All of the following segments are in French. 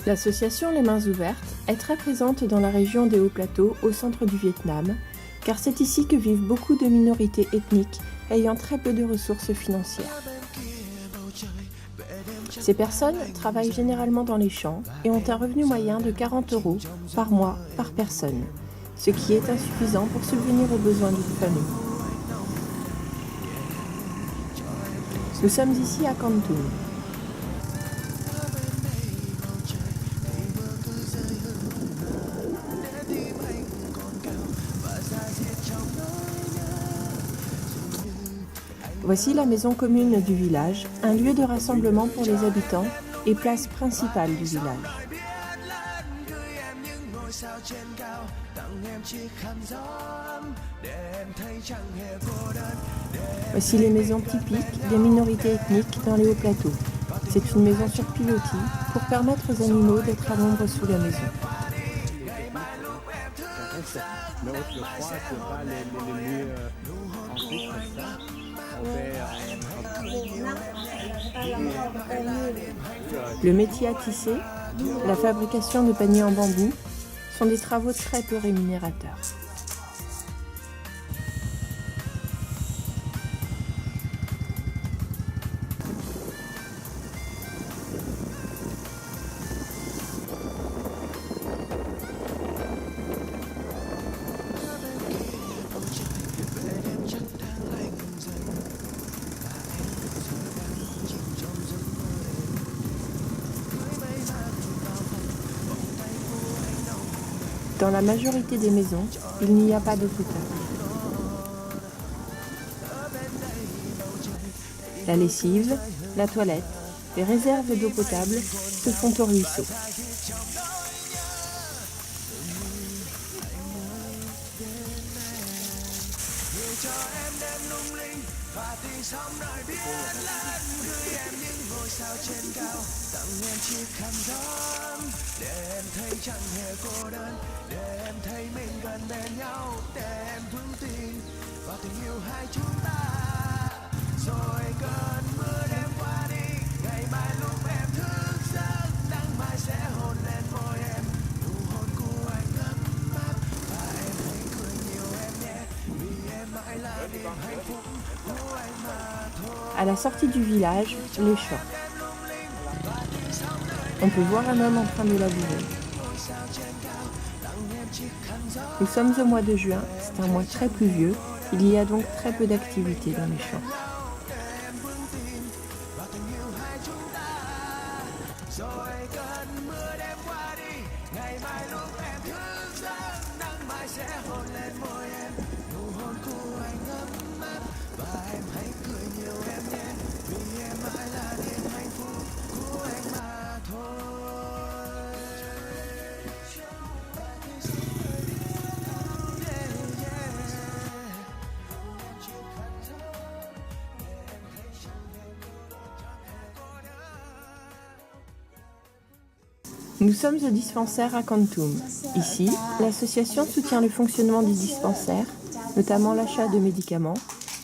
L'association Les Mains Ouvertes est très présente dans la région des Hauts-Plateaux, au centre du Vietnam, car c'est ici que vivent beaucoup de minorités ethniques ayant très peu de ressources financières. Ces personnes travaillent généralement dans les champs et ont un revenu moyen de 40 € par mois par personne, ce qui est insuffisant pour subvenir aux besoins d'une famille. Nous sommes ici à Kon Tum. Voici la maison commune du village, un lieu de rassemblement pour les habitants et place principale du village. Voici les maisons typiques des minorités ethniques dans les Hauts-Plateaux. C'est une maison sur pilotis pour permettre aux animaux d'être à l'ombre sous la maison. Mais autrefois, c'est pas les lieux antiques comme ça. Le métier à tisser, la fabrication de paniers en bambou sont des travaux très peu rémunérateurs. Dans la majorité des maisons, il n'y a pas d'eau potable. La lessive, la toilette, les réserves d'eau potable se font au ruisseau. À la sortie du village, les champs. On peut voir un homme en train de labourer. Nous sommes au mois de juin, c'est un mois très pluvieux, il y a donc très peu d'activité dans les champs. Nous sommes au dispensaire à Kon Tum. Ici, l'association soutient le fonctionnement du dispensaire, notamment l'achat de médicaments,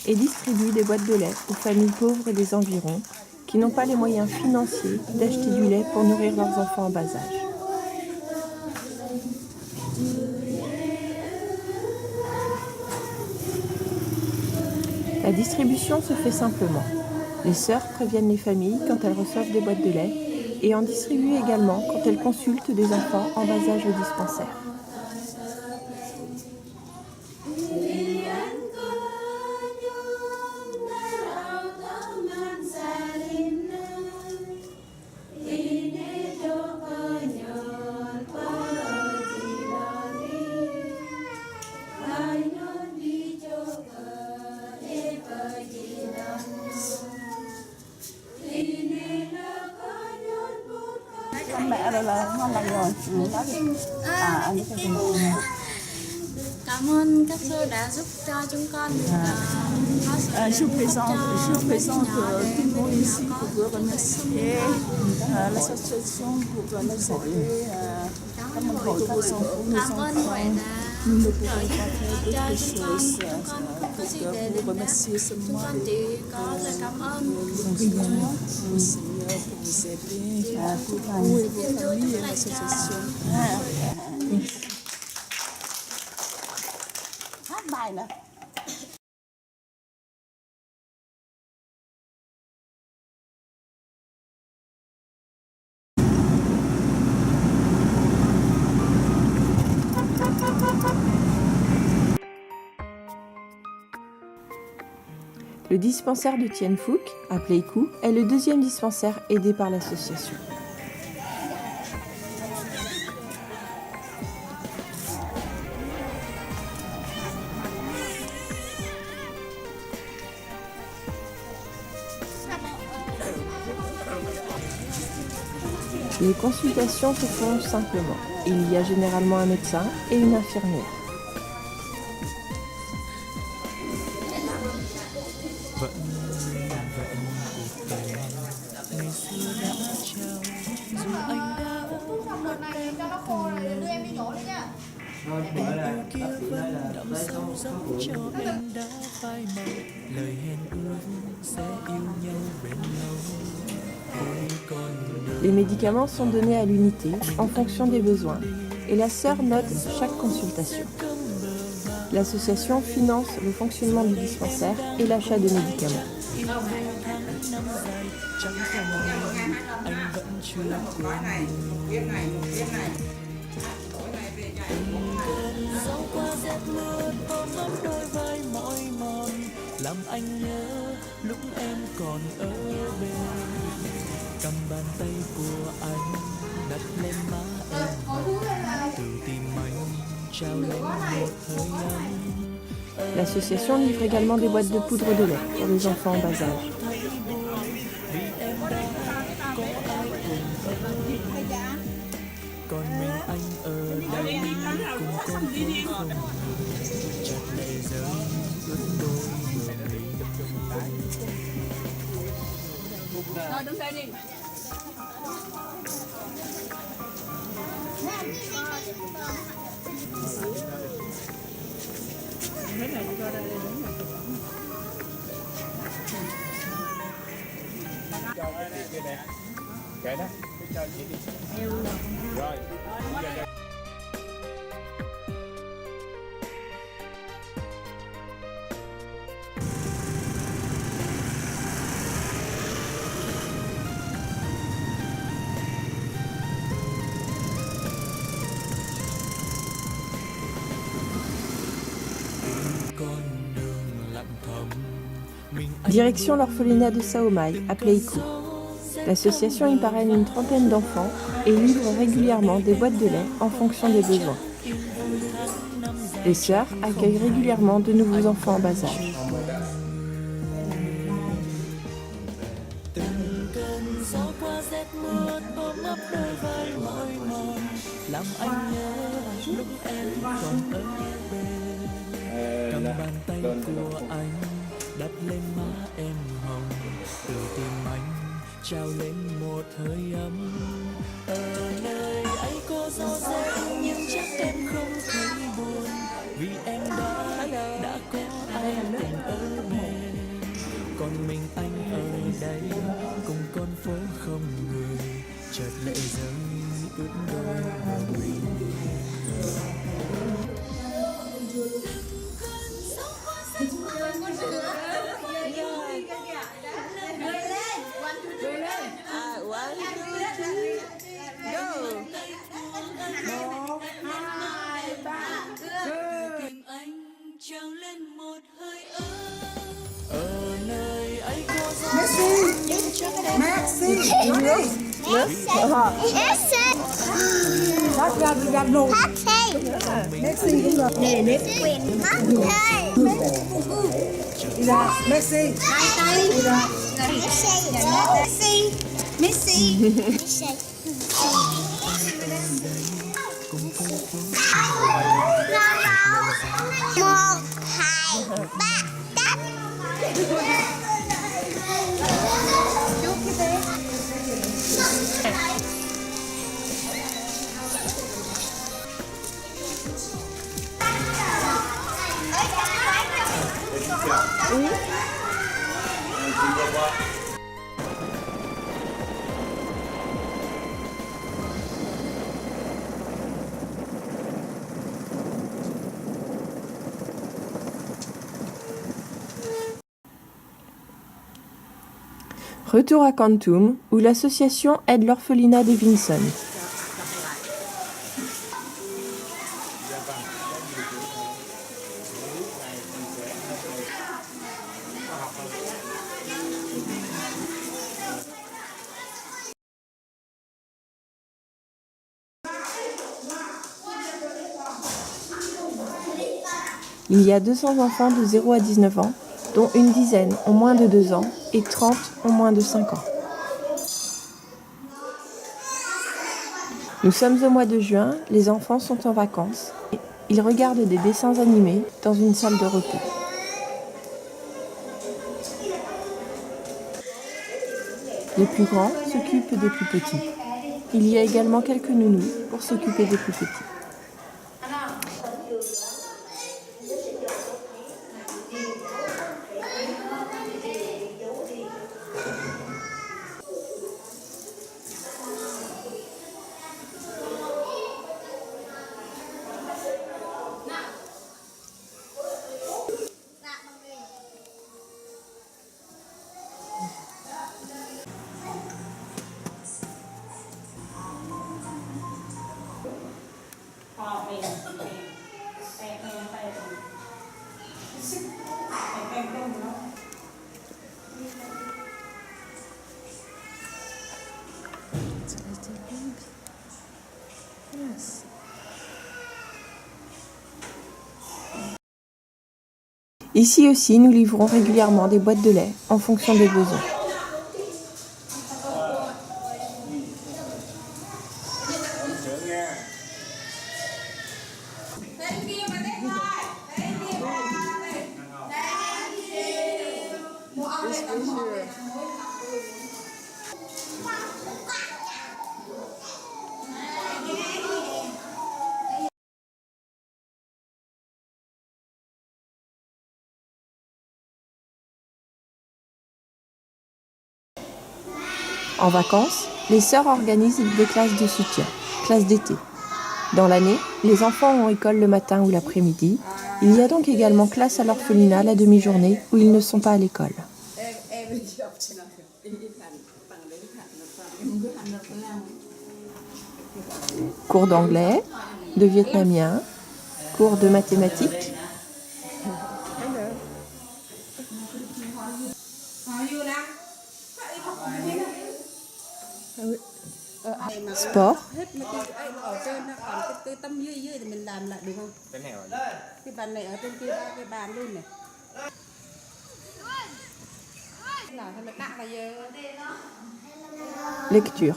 et distribue des boîtes de lait aux familles pauvres des environs qui n'ont pas les moyens financiers d'acheter du lait pour nourrir leurs enfants en bas âge. La distribution se fait simplement. Les sœurs préviennent les familles quand elles reçoivent des boîtes de lait et en distribuent également quand elles consultent des enfants en bas âge au dispensaire. Mẹ đây là ngon lành rồi. Nói đi. Anh đi cho Cảm ơn các sư đã giúp cho chúng con được có sự Je présente tout le monde ici pour remercier l'association pour nous aider. Cảm ơn hội của nos Cảm ơn Huệ đã Nous ne pouvons Rồi pas faire cha d'autres chúng choses. con không có gì để Nous remercions chúng seulement con chỉ có lời cảm ơn au Seigneur pour vous aider, pour vous et vos familles et l'association. Hát bài nè. Le dispensaire de Tien Phuc, à Pleiku, est le deuxième dispensaire aidé par l'association. Les consultations se font simplement. Il y a généralement un médecin et une infirmière. Les médicaments sont donnés à l'unité en fonction des besoins et la sœur note chaque consultation. L'association finance le fonctionnement du dispensaire et l'achat de médicaments. Làm anh nhớ lúc em còn ở bên, cầm bàn tay của anh đặt lên má em, từ tim anh trao lên một hơi ấm. L'association livre également des boîtes de poudre de lait pour les enfants en bas âge. Vì em đã có ai cùng ở, còn mình anh ở đây cùng con phố không ngừng, chợt lệ rơi ướt đôi. Rồi đứng đây đi. Kệ đó, cho chị đi. Rồi. Direction l'orphelinat de Saomai, à Pleiku. L'association y parraine une trentaine d'enfants et livre régulièrement des boîtes de lait en fonction des besoins. Les sœurs accueillent régulièrement de nouveaux enfants en bas âge. Làm anh nhớ lúc em còn ở bên, cầm bàn tay của anh đặt lên má em hồng, từ tim anh trao lên một hơi ấm. Ở nơi ấy có gió rét nhưng chắc em không thấy buồn, vì em đã có ai cùng ở bên, còn mình anh ở đây cùng con phố không người, chợt lệ rơi ướt đôi mình. Ở nơi ấy có gió nhưng chắc em Retour à Quantum, où l'association aide l'orphelinat de Vinson. Il y a 200 enfants de 0 à 19 ans, dont une dizaine ont moins de 2 ans et 30 ont moins de 5 ans. Nous sommes au mois de juin, les enfants sont en vacances. Ils regardent des dessins animés dans une salle de repos. Les plus grands s'occupent des plus petits. Il y a également quelques nounous pour s'occuper des plus petits. Ici aussi, nous livrons régulièrement des boîtes de lait en fonction des besoins. En vacances, les sœurs organisent des classes de soutien, classes d'été. Dans l'année, les enfants ont école le matin ou l'après-midi. Il y a donc également classe à l'orphelinat la demi-journée où ils ne sont pas à l'école. Cours d'anglais, de vietnamien, cours de mathématiques. Sport. Lecture.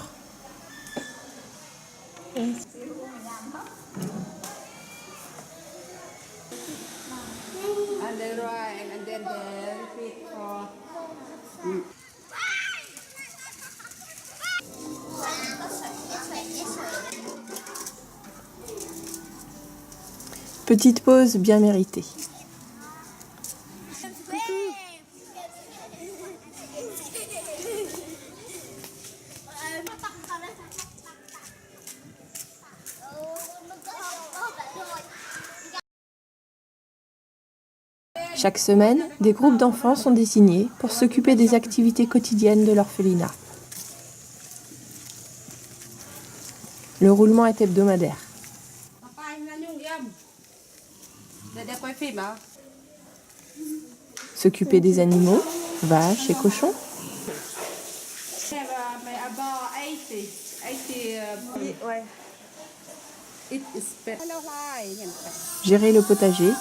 Petite pause bien méritée. Chaque semaine, des groupes d'enfants sont désignés pour s'occuper des activités quotidiennes de l'orphelinat. Le roulement est hebdomadaire. S'occuper des animaux, vaches et cochons. Gérer le potager.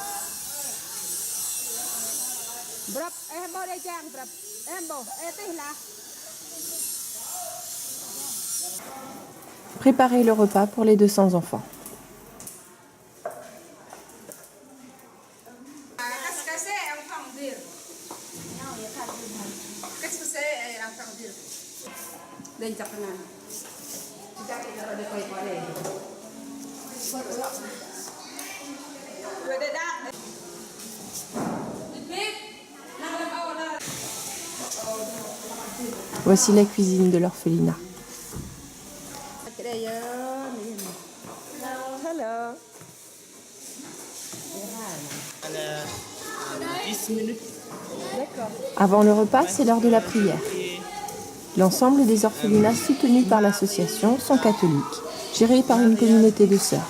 Préparer le repas pour les 200 enfants. Voici la cuisine de l'orphelinat. Hello. 10 minutes. Avant le repas, c'est l'heure de la prière. L'ensemble des orphelinats soutenus par l'association sont catholiques, gérés par une communauté de sœurs.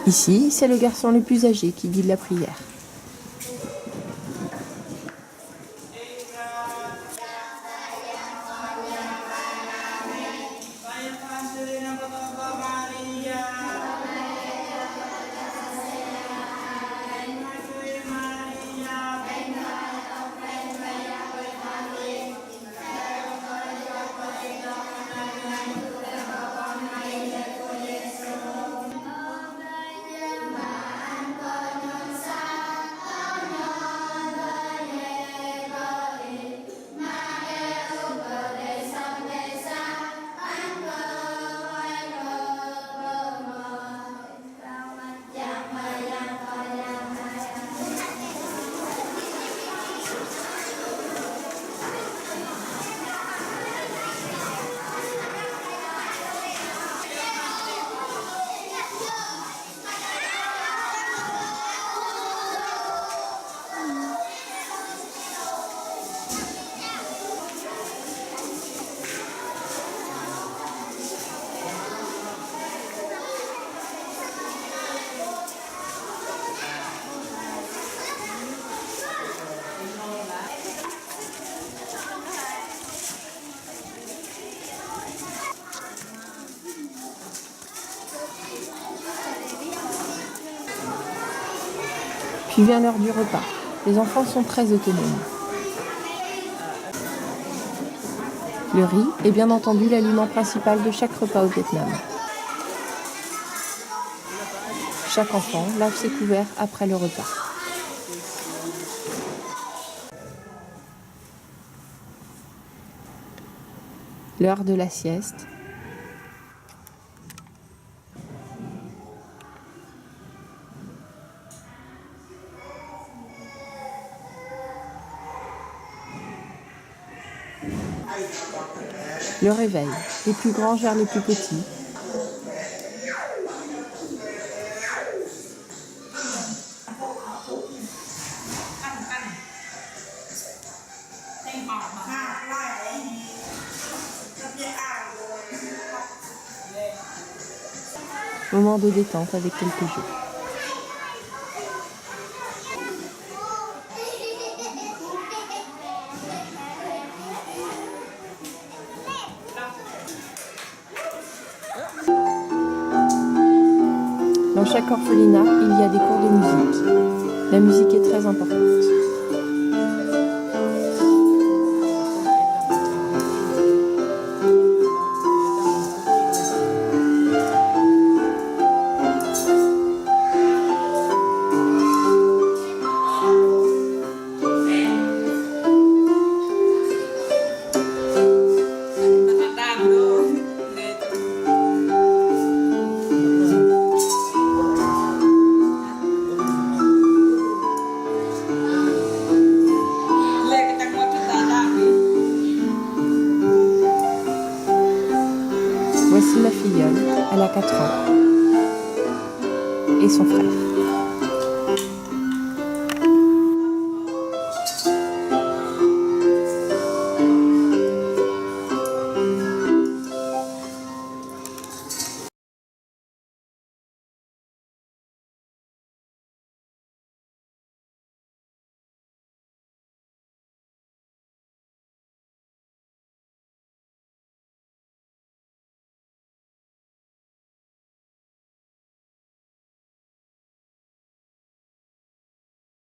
Ici, c'est le garçon le plus âgé qui guide la prière. Puis vient l'heure du repas. Les enfants sont très autonomes. Le riz est bien entendu l'aliment principal de chaque repas au Vietnam. Chaque enfant lave ses couverts après le repas. L'heure de la sieste. Le réveil, les plus grands gèrent les plus petits. Moment de détente avec quelques jeux. Dans chaque orphelinat, il y a des cours de musique. La musique est très importante. Voici ma filleule, elle a 4 ans, et son frère.